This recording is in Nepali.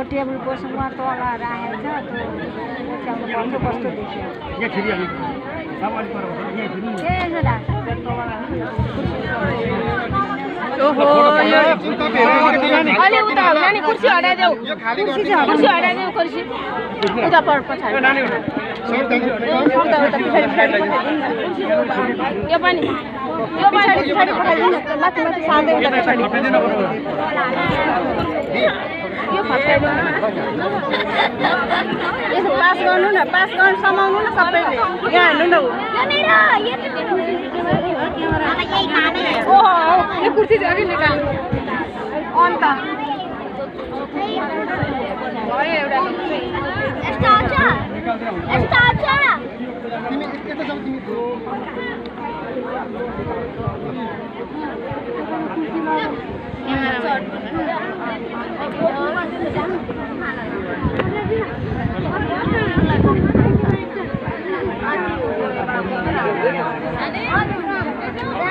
टेबलको सँग तल राखेको छ त्यो कस्तो ओहो अलि उता होला नि कुर्सी हटाइदेऊ कुर्सी हटाइदेऊ कुर्सी उता पछाडि यो पनि पछाडि पठाइदिनु माथि माथि सार्दै उता पछाडि यो फटाइदिनु यसो पास गर्नु न पास गर्न समाउनु न सबैले यहाँ हेर्नु न ओहो यो कुर्सी चाहिँ अघि निकाल्नु अन्त भयो एउटा यस्तो आउँछ यस्तो आउँछ तिमी यता जाऊ तिमी अनि